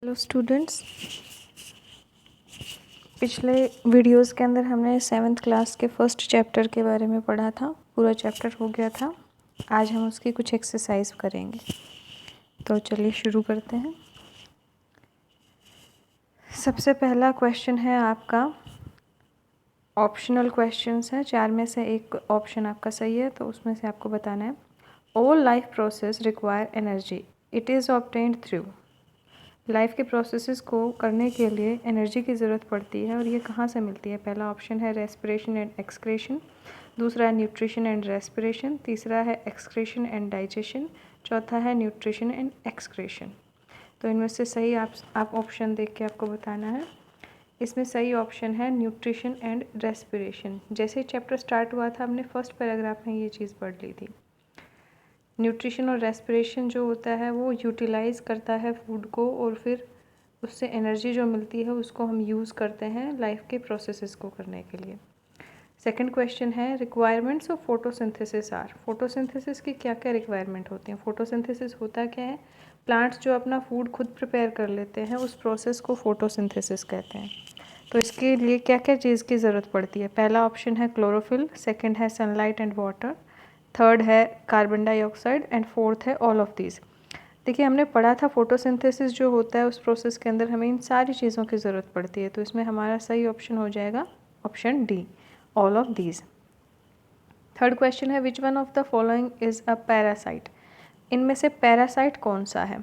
Hello students, पिछले videos के अंदर हमने 7th क्लास के फर्स्ट चैप्टर के बारे में पढ़ा था। पूरा चैप्टर हो गया था। आज हम उसकी कुछ एक्सरसाइज करेंगे, तो चलिए शुरू करते हैं। सबसे पहला क्वेश्चन है आपका, ऑप्शनल क्वेश्चंस है। 4 में से एक ऑप्शन आपका सही है, तो उसमें से आपको बताना है। All life process require energy, it is obtained through. Life के प्रोसेसेस को करने के लिए एनर्जी की ज़रूरत पड़ती है, और ये कहाँ से मिलती है? पहला ऑप्शन है रेस्पिरेशन एंड एक्सक्रेशन, दूसरा है न्यूट्रिशन एंड रेस्पिरेशन, तीसरा है एक्सक्रेशन एंड डाइजेशन, चौथा है न्यूट्रिशन एंड एक्सक्रेशन। तो इनमें से सही आप ऑप्शन देख के आपको बताना है। इसमें सही ऑप्शन है न्यूट्रिशन एंड रेस्पिरेशन। जैसे ही चैप्टर स्टार्ट हुआ था, हमने फर्स्ट पैराग्राफ में ये चीज़ पढ़ ली थी। न्यूट्रिशन और रेस्पिरेशन जो होता है वो यूटिलाइज़ करता है फूड को, और फिर उससे एनर्जी जो मिलती है उसको हम यूज़ करते हैं लाइफ के प्रोसेसेस को करने के लिए। सेकंड क्वेश्चन है, requirements of photosynthesis are. Photosynthesis की क्या क्या रिक्वायरमेंट होती हैं? फोटोसिंथेसिस होता क्या है? प्लांट्स जो अपना फूड खुद प्रिपेयर कर लेते हैं, उस प्रोसेस को फोटोसिंथेसिस कहते हैं। तो इसके लिए क्या क्या चीज़ की ज़रूरत पड़ती है? पहला ऑप्शन है क्लोरोफिल, सेकेंड है सनलाइट एंड वाटर, थर्ड है कार्बन डाइऑक्साइड, एंड फोर्थ है ऑल ऑफ दीज। देखिए, हमने पढ़ा था फोटोसिंथेसिस जो होता है उस प्रोसेस के अंदर हमें इन सारी चीज़ों की ज़रूरत पड़ती है। तो इसमें हमारा सही ऑप्शन हो जाएगा option D, all of these. Third question है, which one of the following is a parasite. इनमें से पैरासाइट कौन सा है?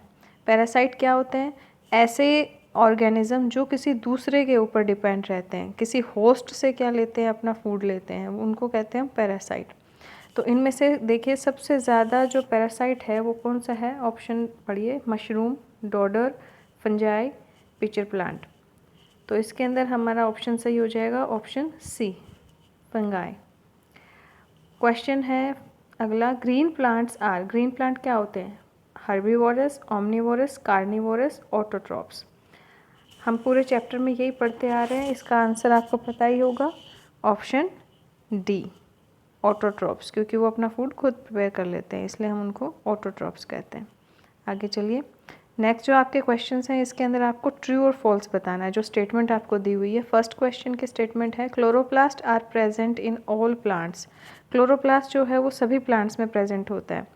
पैरासाइट क्या होते हैं? ऐसे ऑर्गेनिज्म जो किसी दूसरे के ऊपर डिपेंड रहते हैं, किसी होस्ट से क्या लेते हैं, अपना फूड लेते हैं, उनको कहते हैं पैरासाइट। तो इनमें से देखिए, सबसे ज़्यादा जो पैरासाइट है वो कौन सा है? ऑप्शन पढ़िए, मशरूम, डॉडर, फंजाई, पिचर प्लांट। तो इसके अंदर हमारा ऑप्शन सही हो जाएगा ऑप्शन सी, फंगाई। क्वेश्चन है अगला, green plants are. Green plant क्या होते हैं? Herbivorous, omnivorous, carnivorous, autotrophs. हम पूरे चैप्टर में यही पढ़ते आ रहे हैं, इसका आंसर आपको पता ही होगा, ऑप्शन डी, ऑटोट्रॉप्स। क्योंकि वो अपना फूड खुद प्रिपेयर कर लेते हैं, इसलिए हम उनको ऑटोट्रॉप्स कहते हैं। आगे चलिए, नेक्स्ट जो आपके क्वेश्चंस हैं इसके अंदर आपको ट्रू और फॉल्स बताना है। जो स्टेटमेंट आपको दी हुई है, फर्स्ट क्वेश्चन की स्टेटमेंट है, chloroplast are present in all plants. Chloroplast जो है वो सभी प्लांट्स में प्रेजेंट होता है।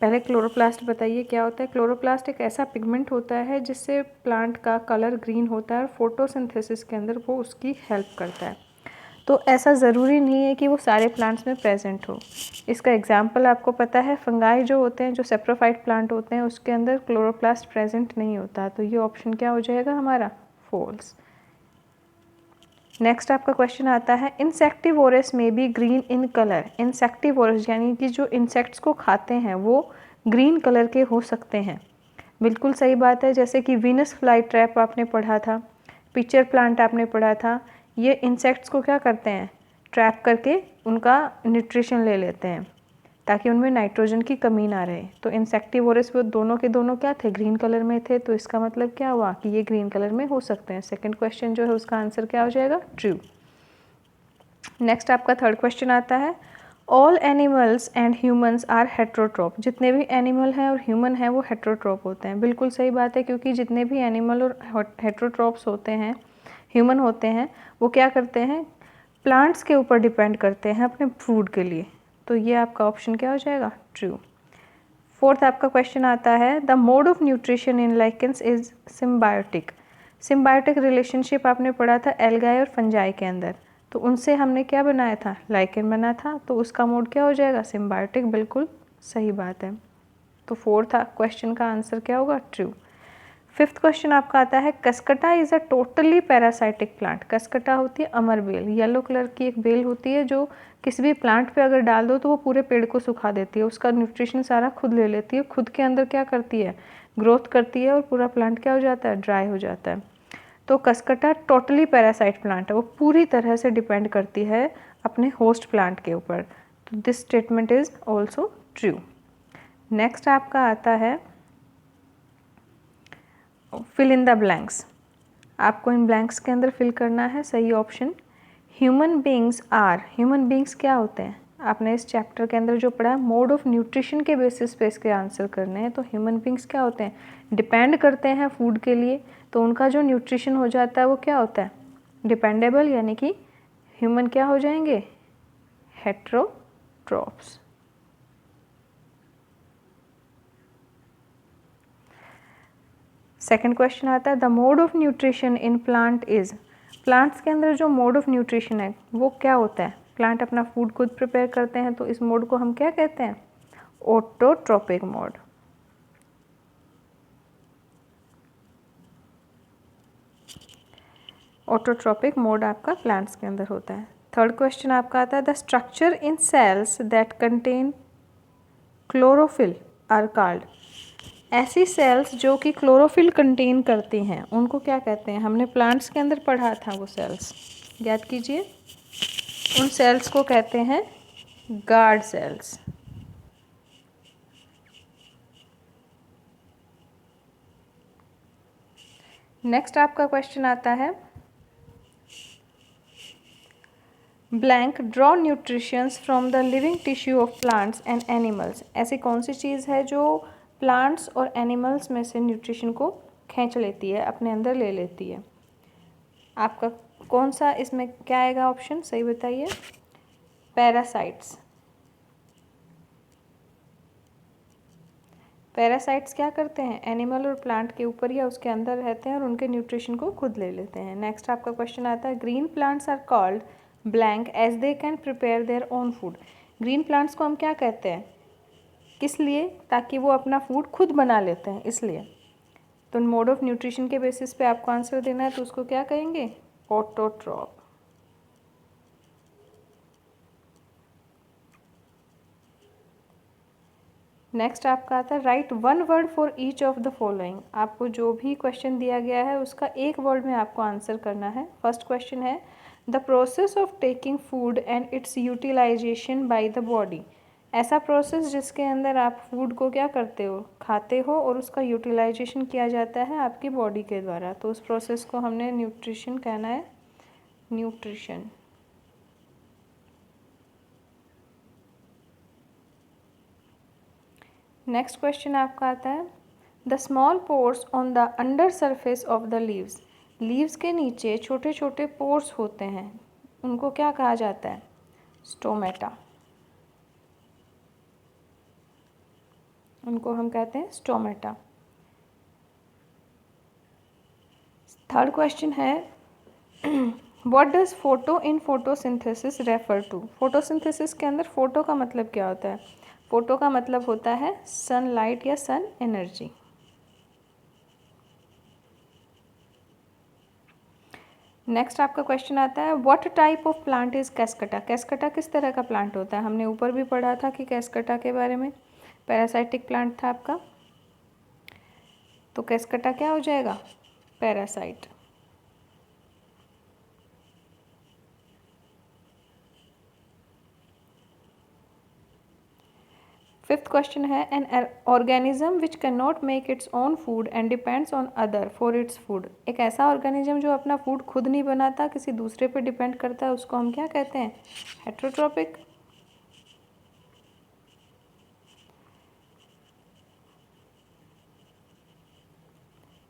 पहले क्लोरोप्लास्ट बताइए क्या होता है? क्लोरोप्लास्ट एक ऐसा पिगमेंट होता है जिससे प्लांट का कलर ग्रीन होता है, और फोटोसिंथेसिस के अंदर वो उसकी हेल्प करता है। तो ऐसा ज़रूरी नहीं है कि वो सारे प्लांट्स में प्रेजेंट हो। इसका एग्जाम्पल आपको पता है, फंगाई जो होते हैं, जो सेप्रोफाइट प्लांट होते हैं, उसके अंदर क्लोरोप्लास्ट प्रेजेंट नहीं होता। तो ये ऑप्शन क्या हो जाएगा हमारा? फॉल्स। नेक्स्ट आपका क्वेश्चन आता है, इंसेक्टिवोरस में be green in colour. Insectivorous यानी कि जो इंसेक्ट्स को खाते हैं वो ग्रीन कलर के हो सकते हैं। बिल्कुल सही बात है। जैसे कि वीनस फ्लाई ट्रैप आपने पढ़ा था, पिचर प्लांट आपने पढ़ा था, ये इंसेक्ट्स को क्या करते हैं? ट्रैप करके उनका न्यूट्रिशन ले लेते हैं ताकि उनमें नाइट्रोजन की कमी ना रहे। तो इंसेक्टिवोरस वो दोनों के दोनों क्या थे? ग्रीन कलर में थे। तो इसका मतलब क्या हुआ कि ये ग्रीन कलर में हो सकते हैं। सेकंड क्वेश्चन जो है उसका आंसर क्या हो जाएगा? ट्रू। नेक्स्ट आपका थर्ड क्वेश्चन आता है, all animals and humans are heterotroph. जितने भी एनिमल हैं और ह्यूमन हैं वो हेट्रोट्रॉप होते हैं। बिल्कुल सही बात है, क्योंकि जितने भी एनिमल और हेट्रोट्रॉप्स होते हैं, ह्यूमन होते हैं, वो क्या करते हैं? प्लांट्स के ऊपर डिपेंड करते हैं अपने फूड के लिए। तो ये आपका ऑप्शन क्या हो जाएगा? ट्रू। फोर्थ आपका क्वेश्चन आता है, the mode of nutrition in lichens is symbiotic. Symbiotic relationship आपने पढ़ा था एल्गाई और फंजाई के अंदर। तो उनसे हमने क्या बनाया था? लाइकेन बना था। तो उसका मोड क्या हो जाएगा? सिम्बायोटिक। बिल्कुल सही बात है। तो फोर्थ क्वेश्चन का आंसर क्या होगा? ट्रू। फिफ्थ क्वेश्चन आपका आता है, Cuscuta is a totally parasitic plant. Cuscuta होती है अमर बेल, येलो कलर की एक बेल होती है जो किसी भी प्लांट पे अगर डाल दो तो वो पूरे पेड़ को सुखा देती है, उसका न्यूट्रिशन सारा खुद ले लेती है, खुद के अंदर क्या करती है? ग्रोथ करती है, और पूरा प्लांट क्या हो जाता है? ड्राई हो जाता है। तो कसकटा टोटली पैरासाइट प्लांट है, वो पूरी तरह से डिपेंड करती है अपने होस्ट प्लांट के ऊपर। तो this statement is also true. Next आपका आता है, फिल इन द ब्लैंक्स। आपको इन ब्लैंक्स के अंदर फिल करना है सही option. Human beings are. Human beings क्या होते हैं? आपने इस चैप्टर के अंदर जो पढ़ा मोड ऑफ न्यूट्रिशन के बेसिस पे इसके आंसर करने हैं। तो ह्यूमन बींग्स क्या होते हैं, डिपेंड करते हैं फूड के लिए, तो उनका जो न्यूट्रिशन हो जाता है वो क्या होता है, डिपेंडेबल, यानी कि ह्यूमन क्या हो जाएंगे, हेट्रोट्रॉप्स। सेकंड क्वेश्चन आता है the mode of nutrition in plant is, plants के अंदर जो मोड ऑफ न्यूट्रिशन है वो क्या होता है, प्लांट अपना फूड खुद प्रिपेयर करते हैं, तो इस मोड को हम क्या कहते हैं, ऑटोट्रोपिक मोड। ऑटोट्रोपिक मोड आपका प्लांट्स के अंदर होता है। थर्ड क्वेश्चन आपका आता है the structure in cells that contain chlorophyll are called, ऐसी सेल्स जो कि क्लोरोफिल कंटेन करती हैं उनको क्या कहते हैं, हमने प्लांट्स के अंदर पढ़ा था वो सेल्स, याद कीजिए, उन सेल्स को कहते हैं गार्ड सेल्स। नेक्स्ट आपका क्वेश्चन आता है blank draw nutritions from the living tissue of plants and animals, ऐसी कौन सी चीज़ है जो प्लांट्स और एनिमल्स में से न्यूट्रिशन को खींच लेती है, अपने अंदर ले लेती है। आपका कौन सा इसमें क्या आएगा ऑप्शन, सही बताइए। पैरासाइट्स। पैरासाइट्स क्या करते हैं, एनिमल और प्लांट के ऊपर या उसके अंदर रहते हैं और उनके न्यूट्रिशन को खुद ले लेते हैं। नेक्स्ट आपका क्वेश्चन आता है green plants are called blank as they can prepare their own food, green plants को हम क्या कहते हैं, किस लिए, ताकि वो अपना फूड खुद बना लेते हैं इसलिए। तो मोड ऑफ न्यूट्रिशन के बेसिस पे आपको आंसर देना है, तो उसको क्या कहेंगे, ऑटोट्रॉप। नेक्स्ट आपका आता है right one word for each of the following, आपको जो भी क्वेश्चन दिया गया है उसका एक वर्ड में आपको आंसर करना है। फर्स्ट क्वेश्चन है the process of taking food and its utilization by the body, ऐसा प्रोसेस जिसके अंदर आप फूड को क्या करते हो, खाते हो और उसका यूटिलाइजेशन किया जाता है आपकी बॉडी के द्वारा, तो उस प्रोसेस को हमने न्यूट्रिशन कहना है, न्यूट्रिशन। नेक्स्ट क्वेश्चन आपका आता है the small pores on the under surface of the leaves, leaves के नीचे छोटे छोटे पोर्स होते हैं, उनको क्या कहा जाता है, स्टोमेटा, उनको हम कहते हैं स्टोमेटा। थर्ड क्वेश्चन है what does photo in photosynthesis refer to, photosynthesis के अंदर फोटो का मतलब क्या होता है, फोटो का मतलब होता है सनलाइट या सन एनर्जी। नेक्स्ट आपका क्वेश्चन आता है what type of plant is Cuscuta, Cuscuta किस तरह का प्लांट होता है, हमने ऊपर भी पढ़ा था कि कैस्कटा के बारे में, पैरासाइटिक प्लांट था आपका, तो कैस्कटा क्या हो जाएगा, पैरासाइट। फिफ्थ क्वेश्चन है an organism which can not make its own food and depends on other for its food, एक ऐसा ऑर्गेनिज्म जो अपना फूड खुद नहीं बनाता, किसी दूसरे पे डिपेंड करता है, उसको हम क्या कहते हैं, हेट्रोट्रोपिक।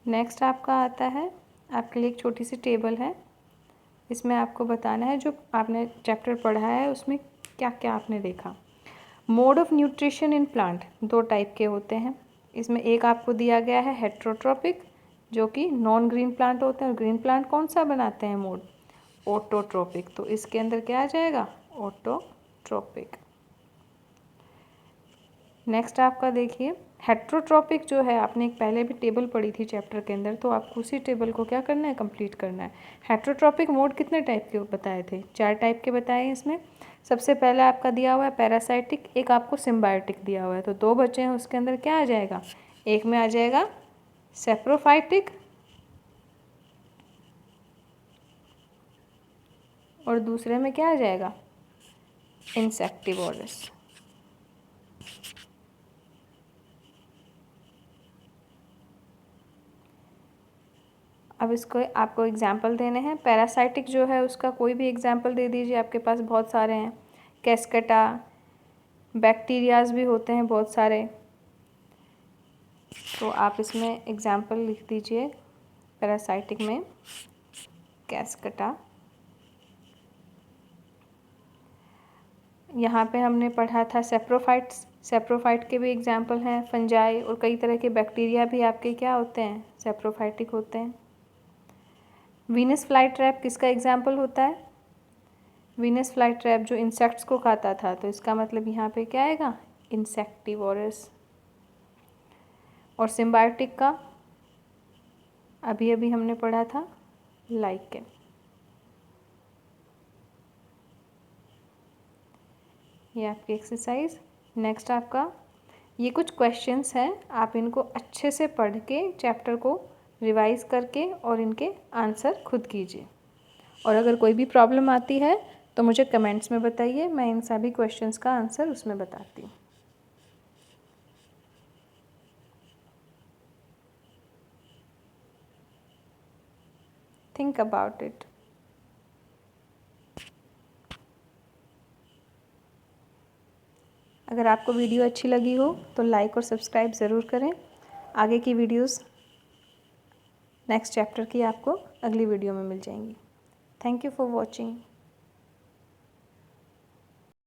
नेक्स्ट आपका आता है, आपके लिए एक छोटी सी टेबल है, इसमें आपको बताना है जो आपने चैप्टर पढ़ा है उसमें क्या क्या आपने देखा। Mode of nutrition in plant दो टाइप के होते हैं, इसमें एक आपको दिया गया है हेट्रोट्रोपिक जो कि नॉन ग्रीन प्लांट होते हैं, और ग्रीन प्लांट कौन सा बनाते हैं मोड, ऑटोट्रोपिक, तो इसके अंदर क्या आ जाएगा, ऑटोट्रोपिक। नेक्स्ट आपका देखिए हेट्रोट्रोपिक जो है, आपने एक पहले भी टेबल पढ़ी थी चैप्टर के अंदर, तो आपको उसी टेबल को क्या करना है, कंप्लीट करना है। हेट्रोट्रोपिक मोड कितने टाइप के बताए थे, 4 टाइप के बताए हैं इसमें। सबसे पहले आपका दिया हुआ है पैरासाइटिक, एक आपको सिम्बायोटिक दिया हुआ है, तो 2 बचे हैं, उसके अंदर क्या आ जाएगा, एक में आ जाएगा सेप्रोफाइटिक और दूसरे में क्या आ जाएगा, इंसेक्टिवोरस। अब इसको आपको एग्जाम्पल देने हैं, पैरासाइटिक जो है उसका कोई भी एग्जाम्पल दे दीजिए, आपके पास बहुत सारे हैं, कैस्केटा, बैक्टीरियाज भी होते हैं बहुत सारे, तो आप इसमें एग्जाम्पल लिख दीजिए। पैरासाइटिक में कैस्कटा। यहाँ पे हमने पढ़ा था सेप्रोफाइट्स। सेप्रोफाइट के भी एग्जाम्पल हैं, फंजाई और कई तरह के बैक्टीरिया भी आपके क्या होते हैं, सेप्रोफाइटिक होते हैं। वीनस फ्लाई ट्रैप किसका एग्जाम्पल होता है? वीनस फ्लाई ट्रैप जो इंसेक्ट्स को खाता था, तो इसका मतलब यहाँ पे क्या आएगा, इंसेक्टिवोरस। और सिम्बायोटिक का अभी अभी हमने पढ़ा था, लाइकेन। ये आपकी एक्सरसाइज। नेक्स्ट आपका ये कुछ क्वेश्चंस हैं, आप इनको अच्छे से पढ़ के चैप्टर को रिवाइज करके और इनके आंसर खुद कीजिए। और अगर कोई भी प्रॉब्लम आती है तो मुझे कमेंट्स में बताइए, मैं इन सभी क्वेश्चंस का आंसर उसमें बताती हूँ। Think about it. अगर आपको वीडियो अच्छी लगी हो तो लाइक और सब्सक्राइब ज़रूर करें। आगे की वीडियोस नेक्स्ट चैप्टर की आपको अगली वीडियो में मिल जाएंगी। Thank you for watching.